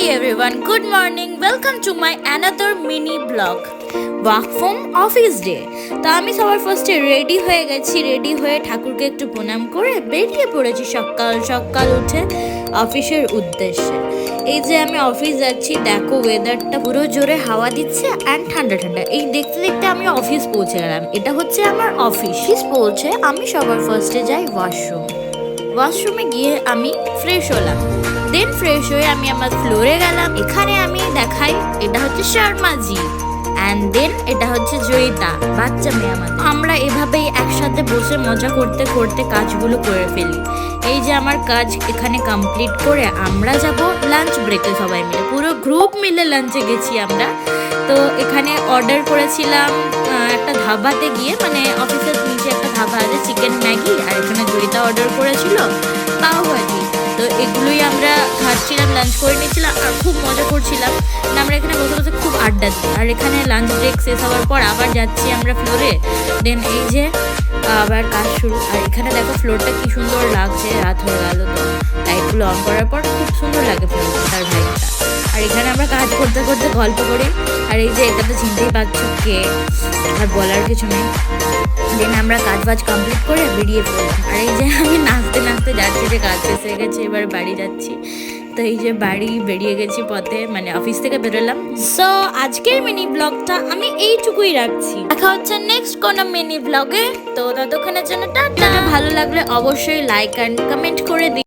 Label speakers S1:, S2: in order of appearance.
S1: everyone, good morning. Welcome to my another mini vlog. Work from office day. তা আমি সবার ফার্স্টে ready হয়ে গেছি। রেডি হয়ে ঠাকুরকে একটু প্রণাম করে বেরিয়ে পড়েছি সকাল সকাল উঠে অফিসের উদ্দেশ্যে। এই যে আমি অফিস যাচ্ছি, দেখো ওয়েদারটা পুরো জোরে হাওয়া দিচ্ছে অ্যান্ড ঠান্ডা ঠান্ডা। এই দেখতে দেখতে আমি অফিস পৌঁছে গেলাম। এটা হচ্ছে আমার অফিস পৌঁছে আমি সবার ফার্স্টে যাই ওয়াশরুমে গিয়ে আমি ফ্রেশ হলাম। দেন ফ্রেশ হয়ে আমি আমার ফ্লোরে গেলাম। এখানে আমি দেখাই এটা হচ্ছে শর্মাজি অ্যান্ড দেন এটা হচ্ছে জয়িতা, বাচ্চা মেয়ে আমার। আমরা এভাবেই একসাথে বসে মজা করতে করতে কাজগুলো করে ফেলি। এই যে আমার কাজ এখানে কমপ্লিট করে আমরা যাব লাঞ্চ ব্রেকে, সবাই মিলে পুরো গ্রুপ মিলে লাঞ্চে গেছি আমরা। তো এখানে অর্ডার করেছিলাম একটা ধাবাতে গিয়ে, মানে অফিসের নিচে একটা ধাবা আছে, চিকেন ম্যাগি, আর এখানে জয়িতা অর্ডার করেছিল পাও ভাজি। তো এগুলোই আমরা খাচ্ছিলাম, লাঞ্চ করে নিচ্ছিলাম আর খুব মজা করছিলাম। আমরা এখানে বসে বসে খুব আড্ডা দিই। আর এখানে লাঞ্চ ব্রেক শেষ হওয়ার পর আবার যাচ্ছি আমরা ফ্লোরে। দেন এই যে আবার কাজ শুরু। আর এখানে দেখো ফ্লোরটা কি সুন্দর লাগছে, রাত হয়ে গেল তো লাইটগুলো অন করার পর খুব সুন্দর লাগে ফ্লোরটা, তার ভাইটা। আর এখানে আমরা কাজ করতে করতে গল্প করি। আর এই যে এটা তো চিনতেই পারছো কে, আর বলার কিছু নেই। দেন আমরা কাজ বাজ কমপ্লিট করে বেরিয়ে পড়লাম। আর এই যে আমি নাচতে নাচতে যাচ্ছি, যে কাজ শেষ হয়ে গেছে, এবার বাড়ি যাচ্ছি। তো এই যে বাড়ি বেরিয়ে গেছি পথে, মানে অফিস থেকে বেরোলাম। সো আজকের মিনি ব্লগটা আমি এইটুকুই রাখছি। দেখা হচ্ছে নেক্সট কোনো মিনি ব্লগে। তো ততক্ষণের জন্য টাটা। ভালো লাগলে অবশ্যই লাইক অ্যান্ড কমেন্ট করে দিই।